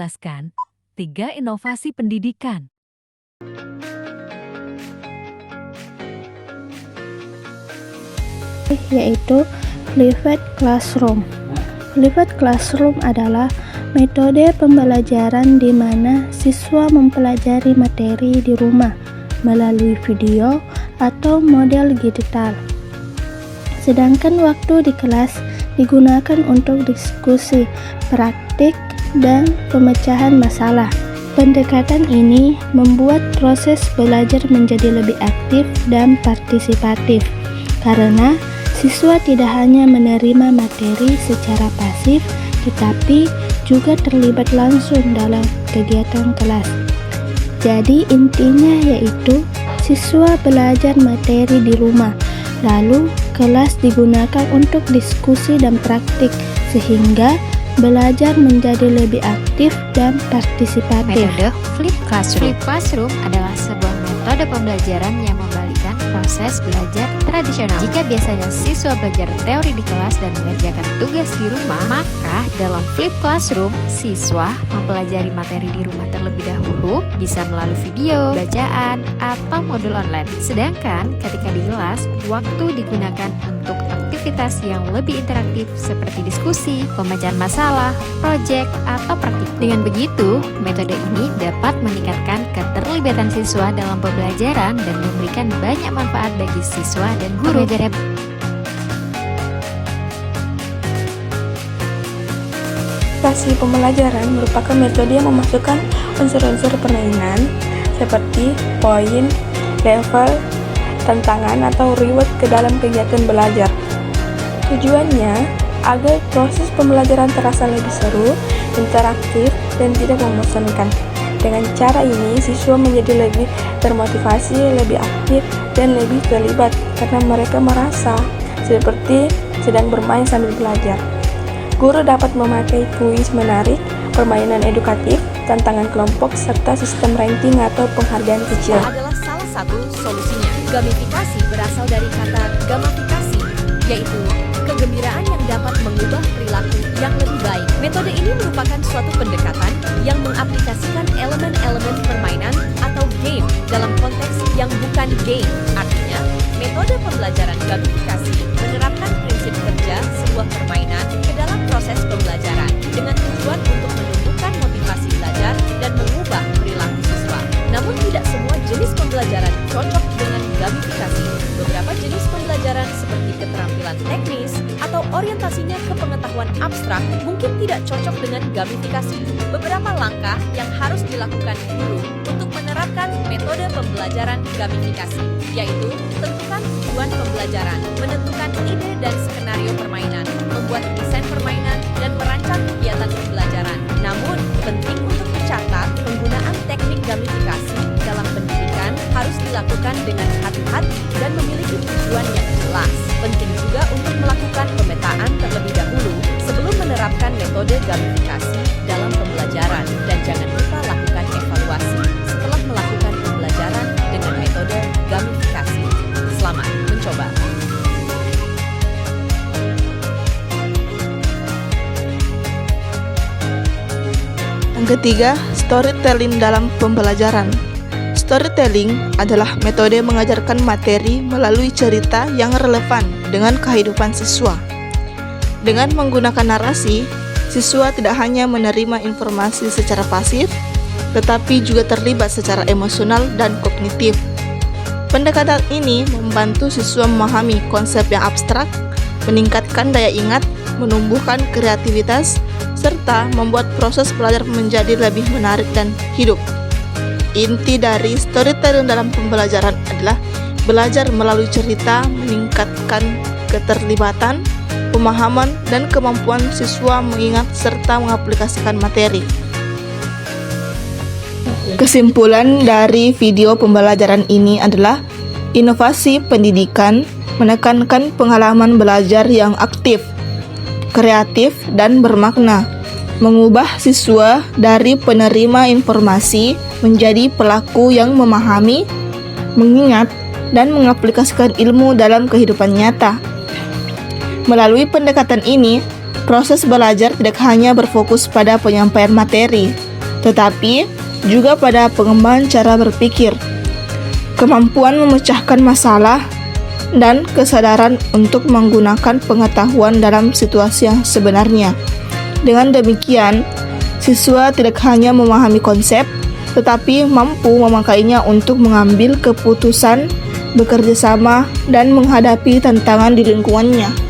menjelaskan 3 inovasi pendidikan. Yaitu Flipped Classroom. Flipped Classroom adalah metode pembelajaran di mana siswa mempelajari materi di rumah melalui video atau model digital. Sedangkan waktu di kelas digunakan untuk diskusi, praktik, dan pemecahan masalah. Pendekatan ini membuat proses belajar menjadi lebih aktif dan partisipatif, karena siswa tidak hanya menerima materi secara pasif, tetapi juga terlibat langsung dalam kegiatan kelas. Jadi intinya yaitu siswa belajar materi di rumah, lalu kelas digunakan untuk diskusi dan praktik, sehingga belajar menjadi lebih aktif dan partisipatif. Metode Flip Classroom. Flip Classroom adalah sebuah metode pembelajaran yang membalikkan proses belajar tradisional. Jika biasanya siswa belajar teori di kelas dan mengerjakan tugas di rumah, maka dalam Flip Classroom, siswa mempelajari materi di rumah terlebih dahulu, bisa melalui video, bacaan, atau modul online. Sedangkan ketika di kelas, waktu digunakan untuk aktivitas yang lebih interaktif seperti diskusi, pembacaan masalah, proyek, atau praktik. Dengan begitu, metode ini dapat meningkatkan keterlibatan siswa dalam pembelajaran dan memberikan banyak manfaat bagi siswa dan guru. Aplikasi pembelajaran merupakan metode yang memasukkan unsur-unsur permainan seperti poin, level, tantangan, atau reward ke dalam kegiatan belajar. Tujuannya agar proses pembelajaran terasa lebih seru, interaktif, dan tidak membosankan. Dengan cara ini, siswa menjadi lebih termotivasi, lebih aktif, dan lebih terlibat karena mereka merasa seperti sedang bermain sambil belajar. Guru dapat memakai kuis menarik, permainan edukatif, tantangan kelompok, serta sistem ranking atau penghargaan kecil. Adalah salah satu solusinya. Gamifikasi berasal dari kata gamifikasi, yaitu kegembiraan yang dapat mengubah perilaku yang lebih baik. Metode ini merupakan suatu pendekatan yang mengaplikasikan elemen-elemen permainan atau game dalam konteks yang bukan game. Artinya, metode pembelajaran gamifikasi menerapkan prinsip kerja sebuah permainan ke dalam proses pembelajaran dengan tujuan untuk menumbuhkan motivasi belajar dan mengubah perilaku siswa. Namun tidak semua jenis pembelajaran cocok dengan gamifikasi. Beberapa jenis pembelajaran seperti keterampilan teknis atau orientasinya ke pengetahuan abstrak mungkin tidak cocok dengan gamifikasi. Beberapa langkah yang harus dilakukan guru untuk menerapkan metode pembelajaran gamifikasi, yaitu tentukan tujuan pembelajaran, menentukan ide dan skenario permainan, membuat desain permainan, dan merancang kegiatan pembelajaran. Namun, penting untuk dicatat, penggunaan teknik gamifikasi dalam pendidikan harus dilakukan dengan hati-hati dan memiliki tujuan yang jelas. Penting juga untuk melakukan pemetaan terlebih dahulu sebelum menerapkan metode gamifikasi dalam pembelajaran, dan jangan lupa lakukan evaluasi setelah melakukan pembelajaran dengan metode gamifikasi. Selamat mencoba. Yang ketiga, storytelling dalam pembelajaran. Storytelling adalah metode mengajarkan materi melalui cerita yang relevan dengan kehidupan siswa. Dengan menggunakan narasi, siswa tidak hanya menerima informasi secara pasif, tetapi juga terlibat secara emosional dan kognitif. Pendekatan ini membantu siswa memahami konsep yang abstrak, meningkatkan daya ingat, menumbuhkan kreativitas, serta membuat proses belajar menjadi lebih menarik dan hidup. Inti dari storytelling dalam pembelajaran adalah belajar melalui cerita, meningkatkan keterlibatan, pemahaman, dan kemampuan siswa mengingat serta mengaplikasikan materi. Kesimpulan dari video pembelajaran ini adalah inovasi pendidikan menekankan pengalaman belajar yang aktif, kreatif, dan bermakna, mengubah siswa dari penerima informasi menjadi pelaku yang memahami, mengingat, dan mengaplikasikan ilmu dalam kehidupan nyata. Melalui pendekatan ini, proses belajar tidak hanya berfokus pada penyampaian materi, tetapi juga pada pengembangan cara berpikir, kemampuan memecahkan masalah, dan kesadaran untuk menggunakan pengetahuan dalam situasi yang sebenarnya. Dengan demikian, siswa tidak hanya memahami konsep, tetapi mampu memakainya untuk mengambil keputusan, bekerja sama, dan menghadapi tantangan di lingkungannya.